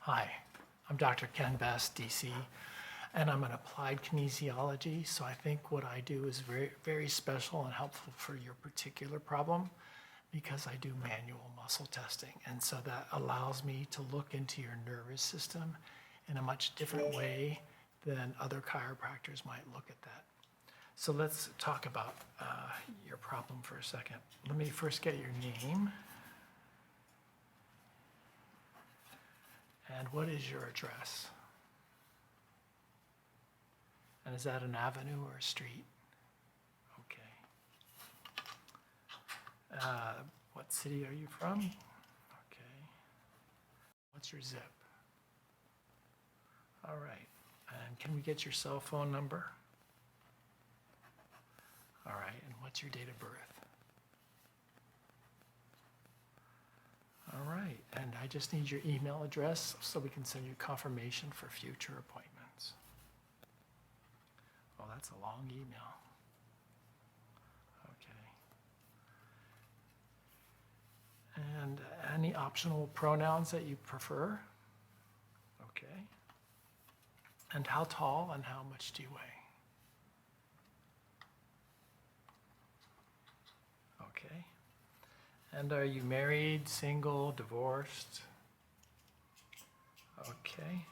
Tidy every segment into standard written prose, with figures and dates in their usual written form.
Hi, I'm Dr. Ken Best, DC, and I'm an applied kinesiology, so I think what I do is very, very special and helpful for your particular problem because I do manual muscle testing, and so that allows me to look into your nervous system in a much different way than other chiropractors might look at that. So let's talk about your problem for a second. Let me first get your name. And what is your address? And is that an avenue or a street? Okay. What city are you from? Okay. What's your zip? All right. And can we get your cell phone number? All right. And what's your date of birth? All right, and I just need your email address so we can send you confirmation for future appointments. Oh, that's a long email. Okay. And any optional pronouns that you prefer? Okay. And how tall and how much do you weigh? Okay. And are you married, single, divorced? Okay.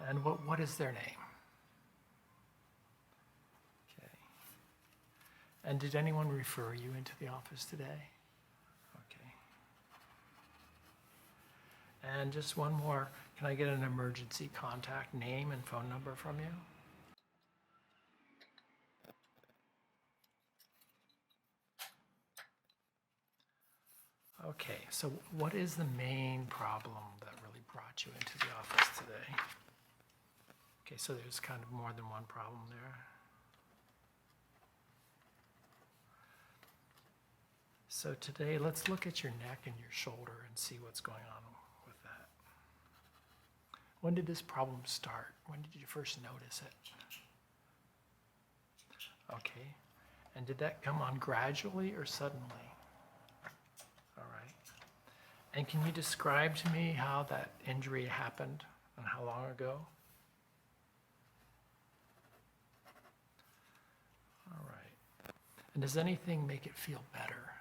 And what is their name? Okay. And did anyone refer you into the office today? Okay. And just one more, can I get an emergency contact name and phone number from you? Okay, so what is the main problem that really brought you into the office today? Okay, so there's kind of more than one problem there. So today, let's look at your neck and your shoulder and see what's going on with that. When did this problem start? When did you first notice it? Okay, and did that come on gradually or suddenly? And can you describe to me how that injury happened and how long ago? All right. And does anything make it feel better?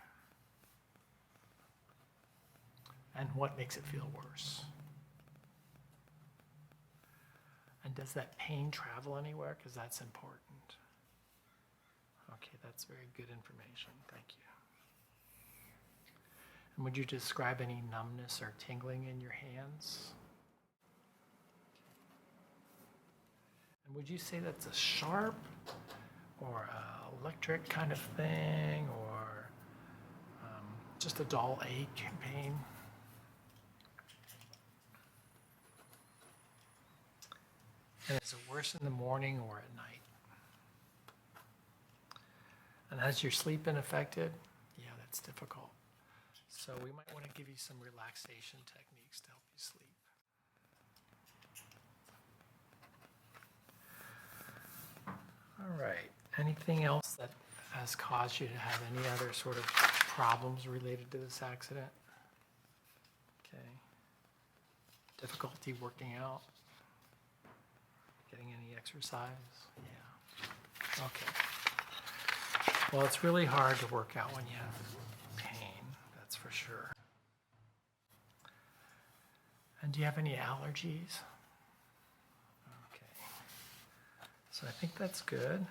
And what makes it feel worse? And does that pain travel anywhere? Because that's important. Okay, that's very good information. Thank you. And would you describe any numbness or tingling in your hands? And would you say that's a sharp or electric kind of thing, or just a dull ache and pain? And is it worse in the morning or at night? And has your sleep been affected? Yeah, that's difficult. So we might want to give you some relaxation techniques to help you sleep. All right. Anything else that has caused you to have any other sort of problems related to this accident? Okay. Difficulty working out? Getting any exercise? Yeah. Okay. Well, it's really hard to work out when you have pain, that's for sure. And do you have any allergies? Okay. So I think that's good.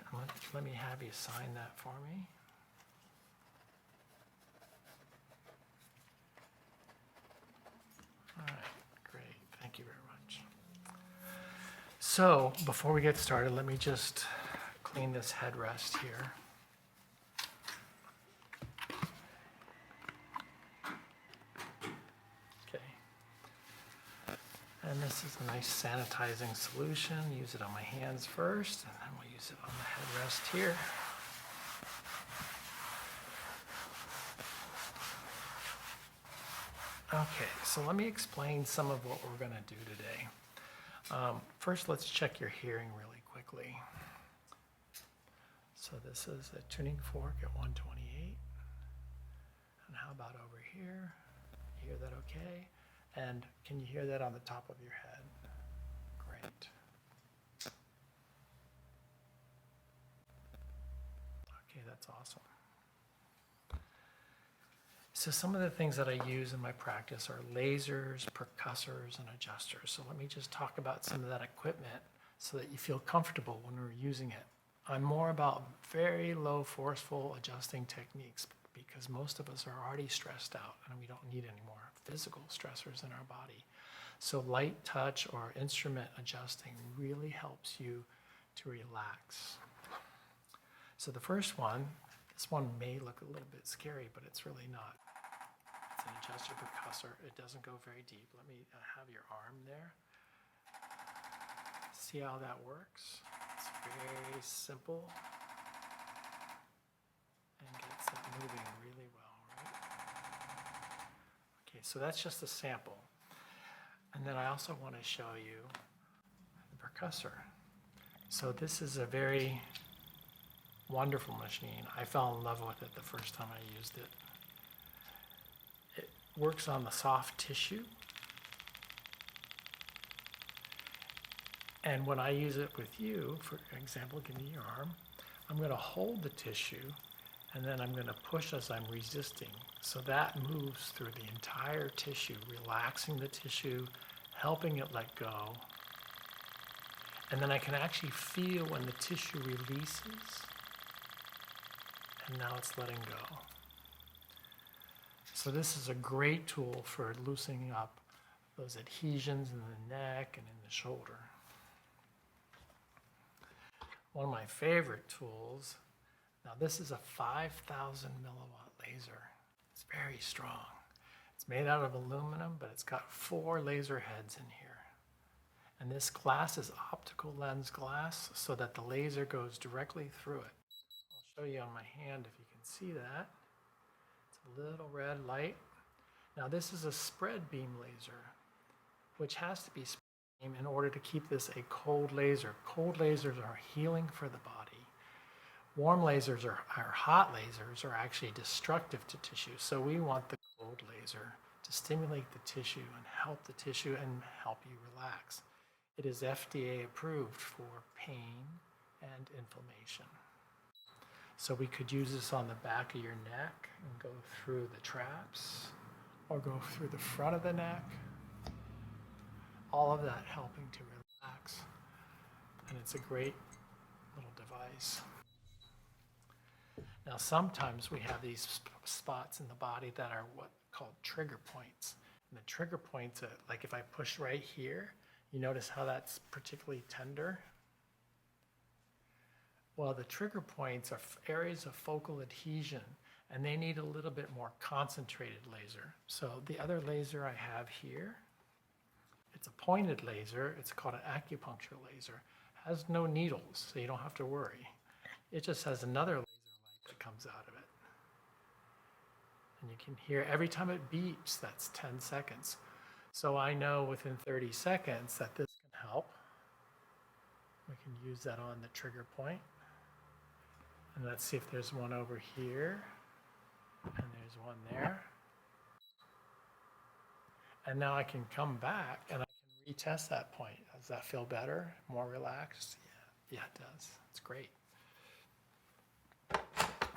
Let me have you sign that for me. All right, great. Thank you very much. So before we get started, let me just clean this headrest here. And this is a nice sanitizing solution. Use it on my hands first, and then we'll use it on the headrest here. Okay, so let me explain some of what we're going to do today. First, let's check your hearing really quickly. So this is a tuning fork at 128. And how about over here? You hear that okay? And can you hear that on the top of your head? Great. Okay, that's awesome. So some of the things that I use in my practice are lasers, percussors, and adjusters. So let me just talk about some of that equipment so that you feel comfortable when we're using it. I'm more about very low forceful adjusting techniques because most of us are already stressed out and we don't need any more physical stressors in our body. So light touch or instrument adjusting really helps you to relax. So the first one, this one may look a little bit scary, but it's really not. It's an adjustor percussor. It doesn't go very deep. Let me have your arm there. See how that works? It's very simple and gets it moving really well, right? Okay, so that's just a sample. And then I also want to show you the percussor. So this is a very wonderful machine. I fell in love with it the first time I used it. It works on the soft tissue. And when I use it with you, for example, give me your arm, I'm going to hold the tissue and then I'm going to push as I'm resisting. So that moves through the entire tissue, relaxing the tissue, helping it let go. And then I can actually feel when the tissue releases, and now it's letting go. So this is a great tool for loosening up those adhesions in the neck and in the shoulder. One of my favorite tools, now this is a 5,000 milliwatt laser. It's very strong. It's made out of aluminum, but it's got 4 laser heads in here. And this glass is optical lens glass so that the laser goes directly through it. I'll show you on my hand if you can see that. It's a little red light. Now this is a spread beam laser, which has to be spread beam in order to keep this a cold laser. Cold lasers are healing for the body. Warm lasers or hot lasers are actually destructive to tissue. So we want the cold laser to stimulate the tissue and help the tissue and help you relax. It is FDA approved for pain and inflammation. So we could use this on the back of your neck and go through the traps or go through the front of the neck. All of that helping to relax. And it's a great little device. Now sometimes we have these spots in the body that are what called trigger points. And the trigger points, like if I push right here, you notice how that's particularly tender? Well, the trigger points are areas of focal adhesion, and they need a little bit more concentrated laser. So the other laser I have here, it's a pointed laser. It's called an acupuncture laser. It has no needles, so you don't have to worry. It just has another laser light that comes out of it. And you can hear every time it beeps, that's 10 seconds. So I know within 30 seconds that this can help. We can use that on the trigger point. And let's see if there's one over here. And there's one there. And now I can come back and I can retest that point. Does that feel better? More relaxed? Yeah, it does. It's great.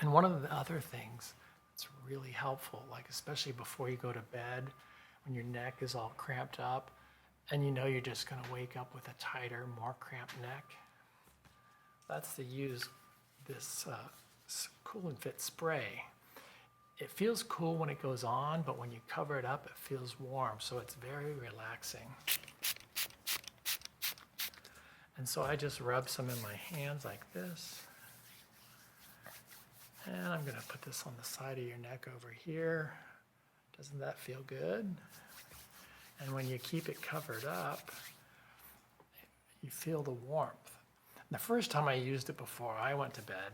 And one of the other things that's really helpful, like especially before you go to bed, when your neck is all cramped up and you know you're just going to wake up with a tighter, more cramped neck, that's to use this Cool and Fit spray. It feels cool when it goes on, but when you cover it up, it feels warm, so it's very relaxing. And so I just rub some in my hands like this. And I'm going to put this on the side of your neck over here. Doesn't that feel good? And when you keep it covered up, you feel the warmth. The first time I used it before I went to bed,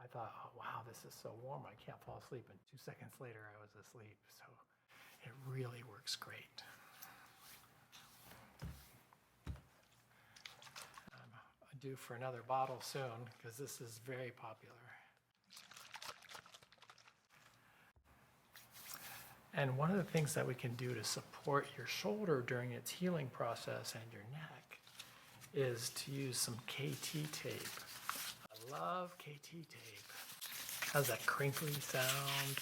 I thought, oh, wow, this is so warm, I can't fall asleep. And 2 seconds later, I was asleep. So it really works great. I'm due for another bottle soon because this is very popular. And one of the things that we can do to support your shoulder during its healing process and your neck is to use some KT tape. I love KT tape. It has that crinkly sound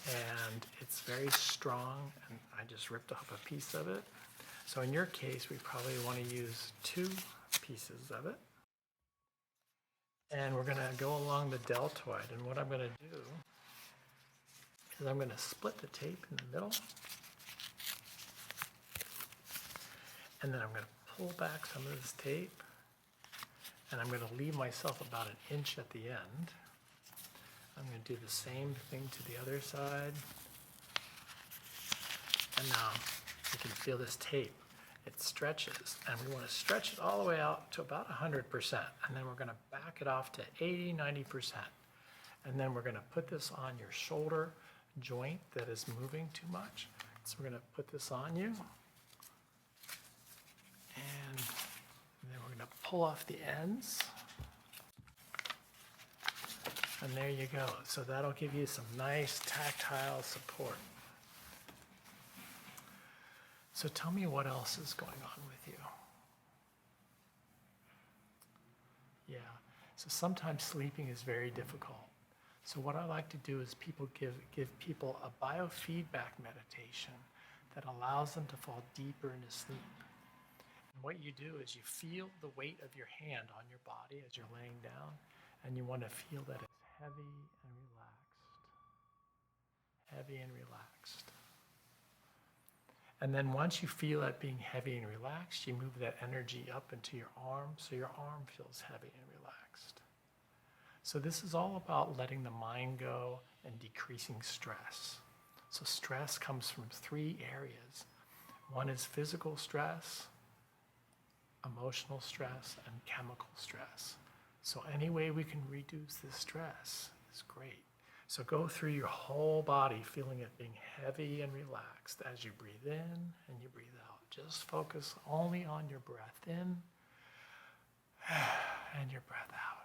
and it's very strong, and I just ripped off a piece of it. So in your case, we probably want to use 2 pieces of it. And we're going to go along the deltoid, and what I'm going to do is I'm going to split the tape in the middle, and then I'm going to pull back some of this tape, and I'm going to leave myself about 1 inch at the end. I'm going to do the same thing to the other side. And now you can feel this tape. It stretches, and we want to stretch it all the way out to about 100%. And then we're going to back it off to 80, 90%. And then we're going to put this on your shoulder joint that is moving too much. So we're going to put this on you. And then we're going to pull off the ends. And there you go. So that'll give you some nice tactile support. So tell me what else is going on with you. Yeah, so sometimes sleeping is very difficult. So what I like to do is give people a biofeedback meditation that allows them to fall deeper into sleep. And what you do is you feel the weight of your hand on your body as you're laying down, and you want to feel that it's heavy and relaxed. Heavy and relaxed. And then once you feel it being heavy and relaxed, you move that energy up into your arm, so your arm feels heavy and relaxed. So this is all about letting the mind go and decreasing stress. So stress comes from 3 areas. One is physical stress, emotional stress, and chemical stress. So any way we can reduce the stress is great. So go through your whole body, feeling it being heavy and relaxed as you breathe in and you breathe out. Just focus only on your breath in and your breath out.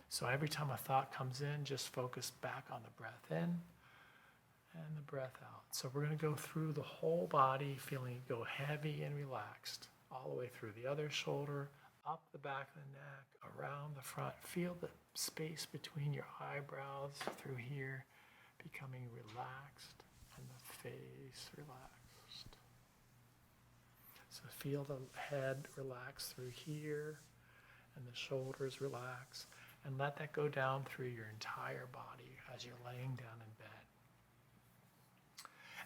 So every time a thought comes in, just focus back on the breath in and the breath out. So we're going to go through the whole body, feeling it go heavy and relaxed, all the way through the other shoulder, up the back of the neck, around the front. Feel the space between your eyebrows through here becoming relaxed, and the face relaxed. So feel the head relax through here and the shoulders relax, and let that go down through your entire body as you're laying down in bed.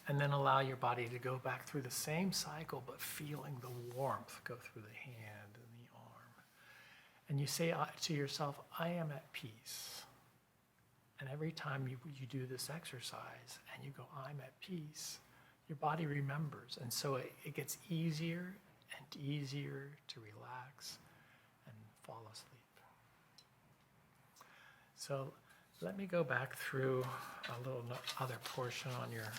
And then allow your body to go back through the same cycle, but feeling the warmth go through the hand and the arm. And you say to yourself, I am at peace. And every time you do this exercise and you go, I'm at peace, your body remembers. And so it gets easier and easier to relax and fall asleep. So let me go back through a little other portion on your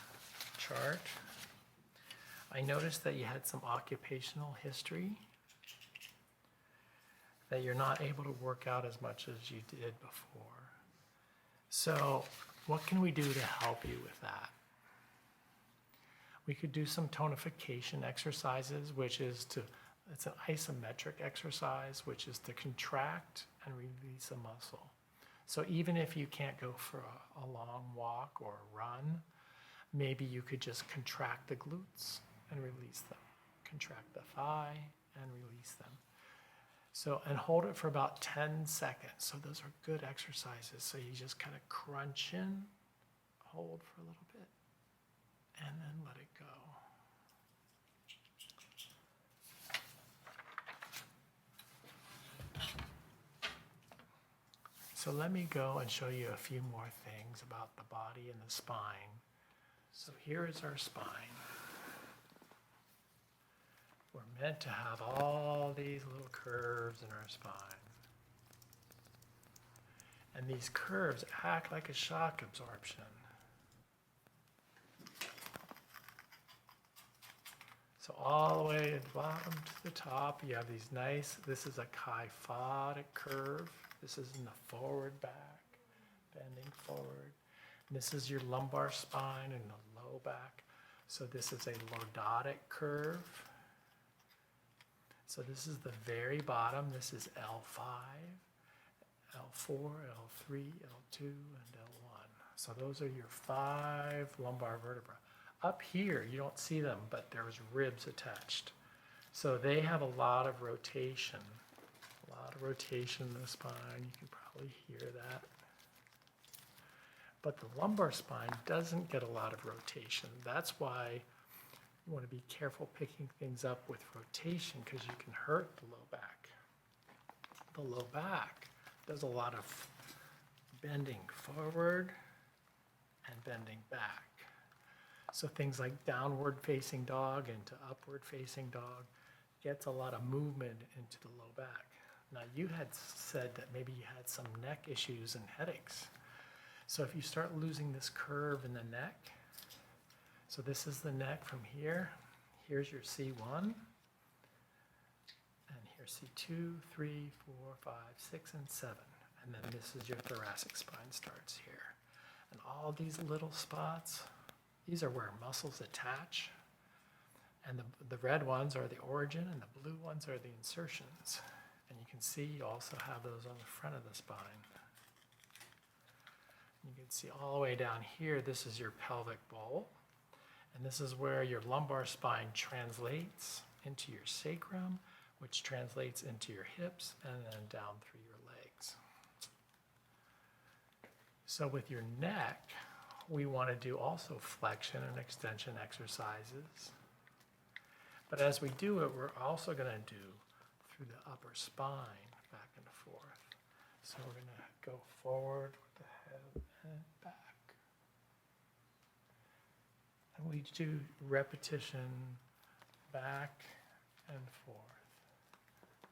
chart. I noticed that you had some occupational history, that you're not able to work out as much as you did before. So what can we do to help you with that? We could do some tonification exercises, it's an isometric exercise, which is to contract and release a muscle. So even if you can't go for a long walk or a run, maybe you could just contract the glutes and release them. Contract the thigh and release them. So, and hold it for about 10 seconds. So those are good exercises. So you just kind of crunch in, hold for a little bit, and then let it go. So let me go and show you a few more things about the body and the spine. So here is our spine. We're meant to have all these little curves in our spine. And these curves act like a shock absorption. So all the way to the bottom to the top, you have these this is a kyphotic curve. This is in the forward back, bending forward. This is your lumbar spine and the low back. So this is a lordotic curve. So this is the very bottom. This is L5, L4, L3, L2, and L1. So those are your 5 lumbar vertebrae. Up here, you don't see them, but there's ribs attached. So they have a lot of rotation. A lot of rotation in the spine. You can probably hear that. But the lumbar spine doesn't get a lot of rotation. That's why you want to be careful picking things up with rotation because you can hurt the low back. The low back does a lot of bending forward and bending back. So things like downward facing dog into upward facing dog gets a lot of movement into the low back. Now you had said that maybe you had some neck issues and headaches. So if you start losing this curve in the neck, so this is the neck from here, here's your C1, and here's C2, 3, 4, 5, 6, and 7. And then this is your thoracic spine starts here. And all these little spots, these are where muscles attach. And the red ones are the origin, and the blue ones are the insertions. And you can see you also have those on the front of the spine. You can see all the way down here, this is your pelvic bowl. And this is where your lumbar spine translates into your sacrum, which translates into your hips, and then down through your legs. So with your neck, we want to do also flexion and extension exercises. But as we do it, we're also going to do through the upper spine, back and forth. So we're going to go forward with the head and back. And we do repetition back and forth,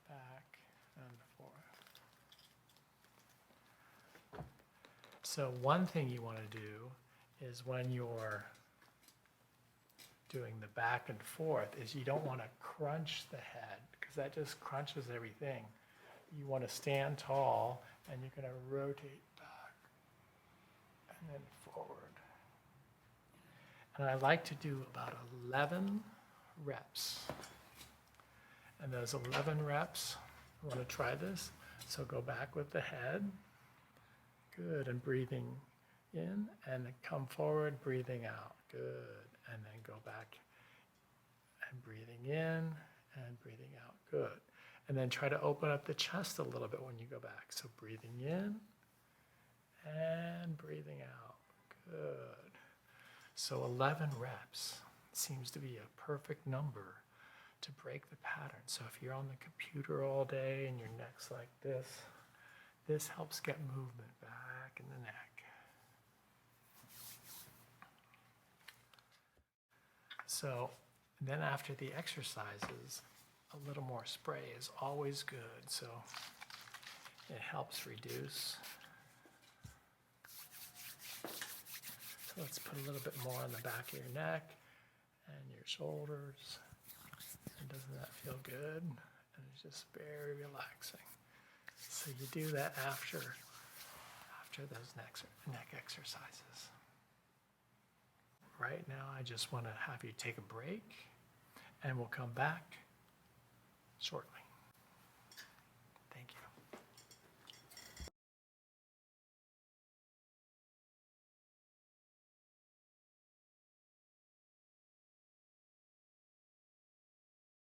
back and forth. So one thing you want to do is when you're doing the back and forth is you don't want to crunch the head because that just crunches everything. You want to stand tall and you're going to rotate back and then forward. And I like to do about 11 reps. And those 11 reps, I want to try this. So go back with the head. Good, and breathing in and then come forward, breathing out. Good, and then go back and breathing in and breathing out. Good. And then try to open up the chest a little bit when you go back. So breathing in and breathing out. Good. So 11 reps seems to be a perfect number to break the pattern. So if you're on the computer all day and your neck's like this helps get movement back in the neck. So then after the exercises, a little more spray is always good. So it helps reduce. So let's put a little bit more on the back of your neck and your shoulders. And doesn't that feel good? And it's just very relaxing. So you do that after those neck exercises. Right now, I just want to have you take a break, and we'll come back shortly. Thank you.